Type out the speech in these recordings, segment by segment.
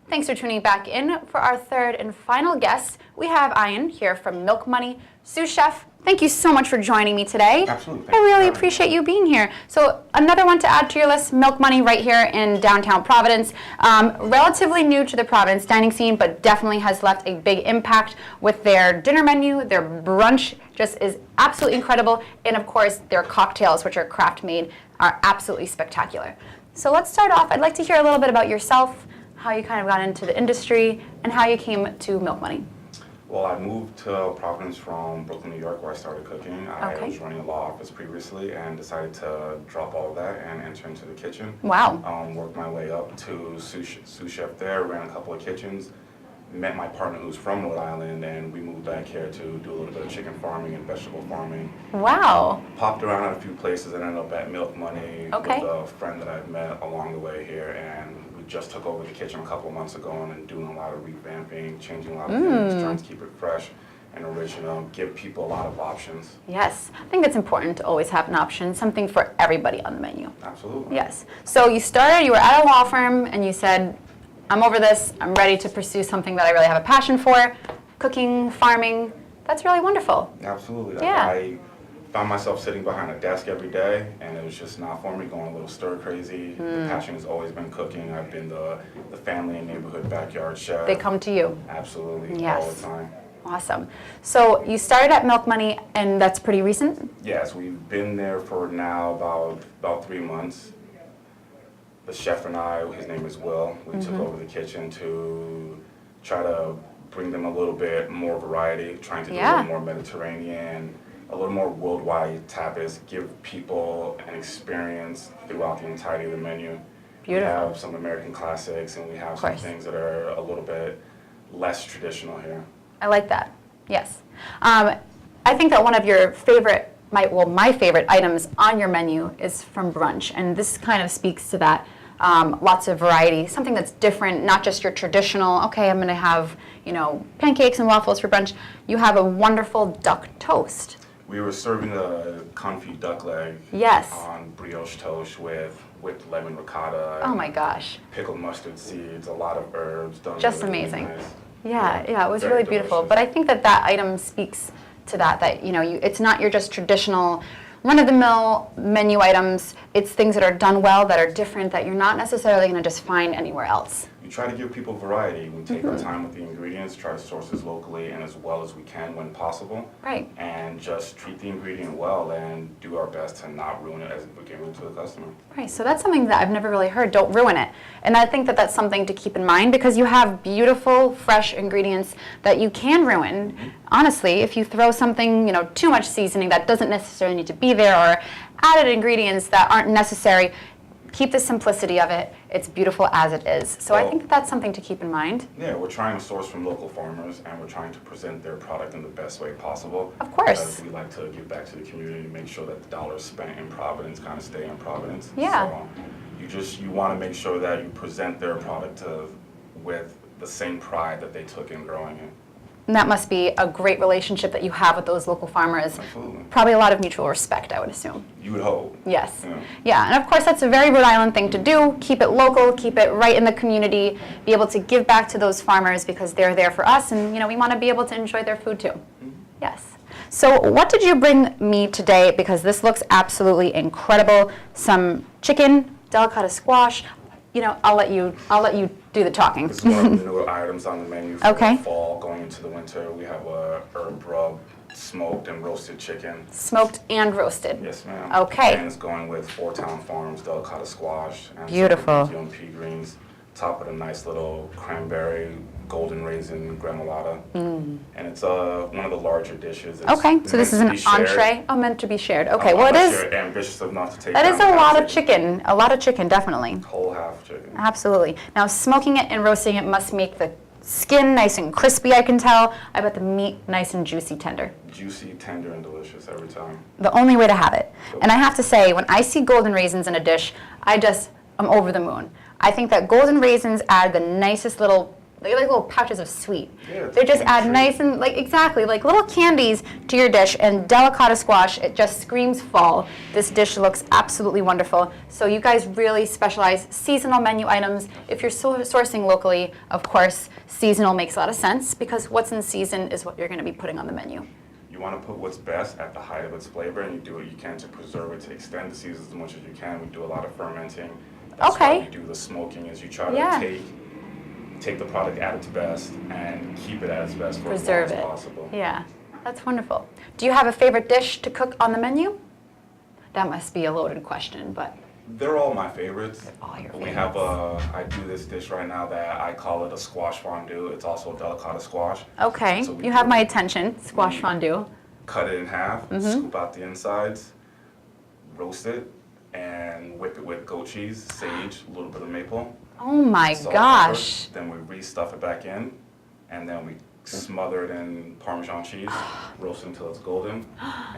Thanks for tuning back in. For our third and final guest, we have Iyan here from Milk Money, sous chef. Thank you so much for joining me today. Absolutely. I really appreciate you being here. So another one to add to your list, Milk Money right here in downtown Providence. Relatively new to the Providence dining scene, but definitely has left a big impact with their dinner menu. Their brunch just is absolutely incredible. And of course, their cocktails, which are craft made, are absolutely spectacular. So let's start off. I'd like to hear a little bit about yourself, how you kind of got into the industry, and how you came to Milk Money. Well, I moved to Providence from Brooklyn, New York, where I started cooking. I was running a law office previously and decided to drop all of that and enter into the kitchen. Wow. Worked my way up to sous chef there, ran a couple of kitchens, met my partner who's from Rhode Island, and we moved back here to do a little bit of chicken farming and vegetable farming. Wow. Popped around at a few places and ended up at Milk Money with a friend that I've met along the way here, and we just took over the kitchen a couple of months ago and doing a lot of revamping, changing a lot of things, trying to keep it fresh and original, give people a lot of options. Yes, I think it's important to always have an option, something for everybody on the menu. Absolutely. Yes. So you were at a law firm and you said, I'm over this, I'm ready to pursue something that I really have a passion for, cooking, farming. That's really wonderful. Absolutely. Yeah. I found myself sitting behind a desk every day, and it was just not for me, going a little stir crazy. The passion has always been cooking. I've been the family and neighborhood backyard chef. They come to you. Absolutely, Yes. all the time. Awesome. So you started at Milk Money, and that's pretty recent? Yes, we've been there for now about 3 months. The chef and I, his name is Will, we took over the kitchen to try to bring them a little bit more variety, trying to do a little more Mediterranean, a little more worldwide tapas, give people an experience throughout the entirety of the menu. Beautiful. We have some American classics, and we have some things that are a little bit less traditional here. I like that, yes. I think that one of your favorite, my favorite items on your menu is from brunch, and this kind of speaks to that. Lots of variety, something that's different, not just your traditional, okay, I'm gonna have, pancakes and waffles for brunch. You have a wonderful duck toast. We were serving a confit duck leg on brioche toast with lemon ricotta. Oh my gosh. Pickled mustard seeds, a lot of herbs. Done Just really, amazing. Really nice. Yeah, it was very really beautiful. delicious. But I think that item speaks to that it's not your just traditional run-of-the-mill menu items. It's things that are done well, that are different, that you're not necessarily going to just find anywhere else. We try to give people variety. We take our time with the ingredients, try to source as locally and as well as we can when possible. Right. And just treat the ingredient well and do our best to not ruin it as we give it to the customer. Right, so that's something that I've never really heard, don't ruin it. And I think that that's something to keep in mind because you have beautiful, fresh ingredients that you can ruin. Honestly, if you throw something, too much seasoning that doesn't necessarily need to be there or added ingredients that aren't necessary, keep the simplicity of it. It's beautiful as it is. So I think that's something to keep in mind. Yeah, we're trying to source from local farmers and we're trying to present their product in the best way possible. Of course. Because we like to give back to the community and make sure that the dollars spent in Providence kind of stay in Providence. Yeah. So you want to make sure that you present their product with the same pride that they took in growing it. And that must be a great relationship that you have with those local farmers. Absolutely. Probably a lot of mutual respect, I would assume. You would hope. Yes. Yeah, and of course that's a very Rhode Island thing to do. Keep it local, keep it right in the community, be able to give back to those farmers because they're there for us and we want to be able to enjoy their food too. Yes. So what did you bring me today? Because this looks absolutely incredible. Some chicken, delicata squash. I'll let you do the talking. This is one of the newer items on the menu for the fall going into the winter. We have a herb rub, smoked and roasted chicken. Smoked and roasted. Yes, ma'am. Okay. And it's going with 4 Town Farms delicata squash and beautiful some young pea greens, topped with a nice little cranberry golden raisin granola. And it's one of the larger dishes. It's so this is an entree. Oh, meant to be shared. Okay, well it is. You're ambitious enough to take that is a lot of chicken. A lot of chicken, definitely. Whole half chicken. Absolutely. Now, smoking it and roasting it must make the skin nice and crispy, I can tell. I bet the meat nice and juicy, tender. Juicy, tender, and delicious every time. The only way to have it. And I have to say, when I see golden raisins in a dish, I'm over the moon. I think that golden raisins add the nicest little They're like little pouches of sweet. Yeah, it's They a just candy add treat. nice and exactly like little candies to your dish. And delicata squash, it just screams fall. This dish looks absolutely wonderful. So you guys really specialize seasonal menu items. If you're sourcing locally, of course, seasonal makes a lot of sense because what's in season is what you're going to be putting on the menu. You want to put what's best at the height of its flavor, and you do what you can to preserve it, to extend the season as much as you can. We do a lot of fermenting. That's Okay. why we do the smoking, is you try to Yeah. take the product at its best and keep it at its best for Preserve as long it. as possible. Yeah, that's wonderful. Do you have a favorite dish to cook on the menu? That must be a loaded question, but They're all my favorites. all your We have favorites. I do this dish right now that I call it a squash fondue. It's also a delicata squash. Okay, So we you have do- my attention. Squash fondue. Cut it in half, Mm-hmm. scoop out the insides, roast it, and whip it with goat cheese, sage, a little bit of maple. Oh my salt, gosh. pepper. Then we re-stuff it back in, and then we smother it in Parmesan cheese, roast it until it's golden,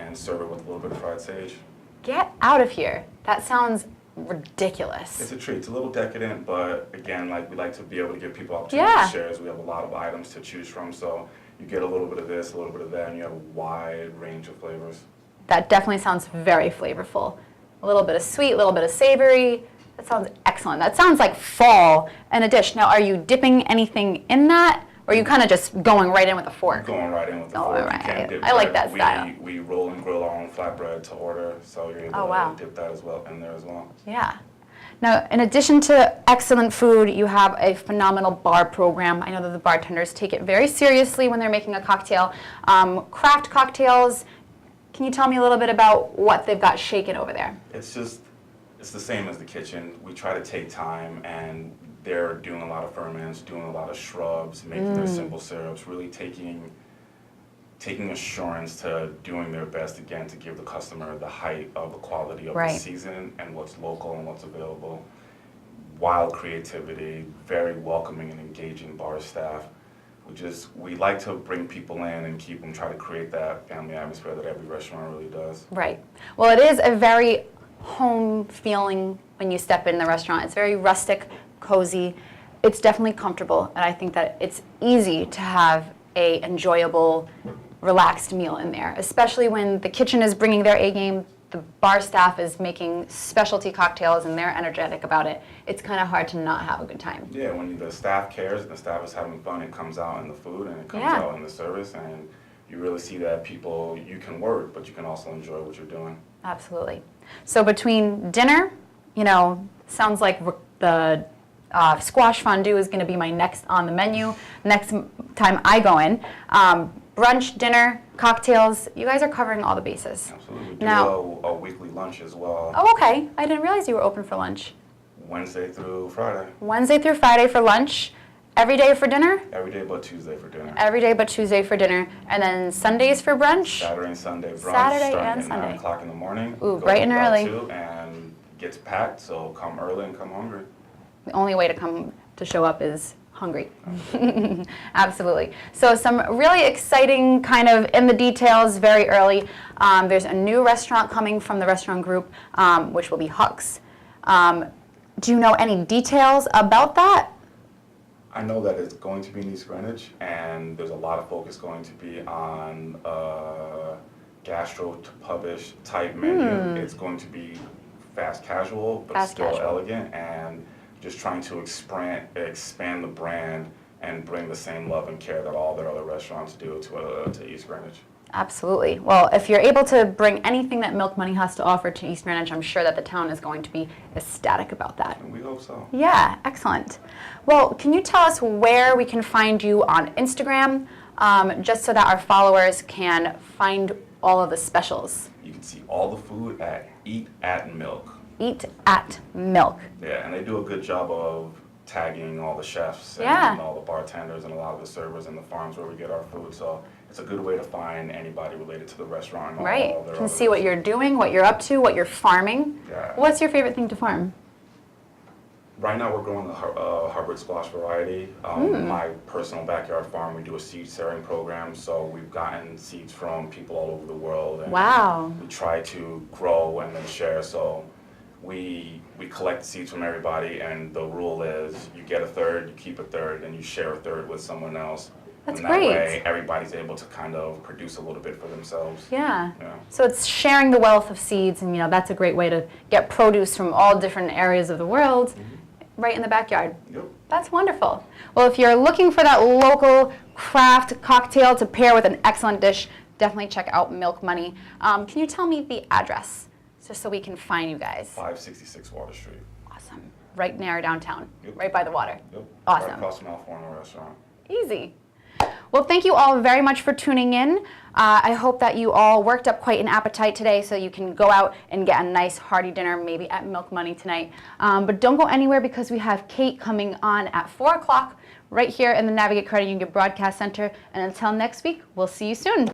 and serve it with a little bit of fried sage. Get out of here. That sounds It's ridiculous. a treat. It's a little decadent, but again, like we like to be able to give people opportunity Yeah. to share. As we have a lot of items to choose from, so you get a little bit of this, a little bit of that, and you have a wide range of flavors. That definitely sounds very flavorful. A little bit of sweet, a little bit of savory. That sounds excellent. That sounds like fall in a dish. Now, are you dipping anything in that, or are you kind of just going right in with a fork? Going right in with the Oh, fork. right. You can't dip I like that. that style. We roll and grill our own flatbread to order, so you're able Oh, wow. to dip that as well in there as well. Yeah. Now, in addition to excellent food, you have a phenomenal bar program. I know that the bartenders take it very seriously when they're making a cocktail. Craft cocktails, can you tell me a little bit about what they've got shaken over there? It's the same as the kitchen. We try to take time, and they're doing a lot of ferments, doing a lot of shrubs, making their simple syrups, really taking assurance to doing their best again to give the customer the height of the quality of the Right. season and what's local and what's available. Wild creativity, very welcoming and engaging bar staff. We like to bring people in and keep them, try to create that family atmosphere that every restaurant really does. Right. Well, it is a very home feeling when you step in the restaurant. It's very rustic, cozy. It's definitely comfortable, and I think that it's easy to have a enjoyable, relaxed meal in there, especially when the kitchen is bringing their A game, the bar staff is making specialty cocktails, and they're energetic about it. It's kind of hard to not have a good time. Yeah, when the staff cares and the staff is having fun, it comes out in the food and it comes Yeah. out in the service, and you really see that you can work, but you can also enjoy what you're doing. Absolutely. So between dinner, sounds like the squash fondue is going to be my next on the menu next time I go in. Brunch, dinner, cocktails, you guys are covering all the bases. Absolutely. We do Now- a weekly lunch as well, Oh, okay. I didn't realize you were open for lunch. Wednesday through Friday. Wednesday through Friday for lunch, every day for dinner, Every day but Tuesday for dinner. every day but Tuesday for dinner, and then Sundays for brunch. Saturday and Sunday brunch, Saturday starting and at Sunday. 9 o'clock in the morning. Ooh, Goes bright and about early. 2, and gets packed, so come early and come hungry. The only way to show up is hungry. Absolutely. So some really exciting kind of in the details very early. There's a new restaurant coming from the restaurant group, which will be Huck's. Do you know any details about that? I know that it's going to be in East Greenwich, and there's a lot of focus going to be on gastro to pubish type menu. It's going to be fast casual, but Fast still casual. elegant, and just trying to expand the brand and bring the same love and care that all their other restaurants do to East Greenwich. Absolutely. Well, if you're able to bring anything that Milk Money has to offer to East Greenwich, I'm sure that the town is going to be ecstatic about that. And we hope so. Yeah, excellent. Well, can you tell us where we can find you on Instagram, just so that our followers can find all of the specials? You can see all the food at Eat at Milk. Eat at Milk. Yeah, and they do a good job of tagging all the chefs and Yeah. all the bartenders and a lot of the servers and the farms where we get our food. So it's a good way to find anybody related to the restaurant. And Right. all their Can other see what you're doing, what you're up to, what you're farming. Yeah. What's your favorite thing to farm? Right now we're growing the Hubbard squash variety. My personal backyard farm, we do a seed sharing program. So we've gotten seeds from people all over the world. And Wow. we try to grow and then share. So we collect seeds from everybody, and the rule is you get a third, you keep a third, and you share a third with someone else. That's and great. That way, everybody's able to kind of produce a little bit for themselves. Yeah. Yeah. So it's sharing the wealth of seeds, and that's a great way to get produce from all different areas of the world right in the backyard. Yep. That's wonderful. Well, if you're looking for that local craft cocktail to pair with an excellent dish, definitely check out Milk Money. Can you tell me the address just so we can find you guys? 566 Water Street. Awesome. Right near downtown, Yep. right by the water. Yep. Awesome. Right across from California restaurant. Easy. Well, thank you all very much for tuning in. I hope that you all worked up quite an appetite today so you can go out and get a nice hearty dinner, maybe at Milk Money tonight. But don't go anywhere because we have Kate coming on at 4 o'clock right here in the Navigate Credit Union Broadcast Center. And until next week, we'll see you soon.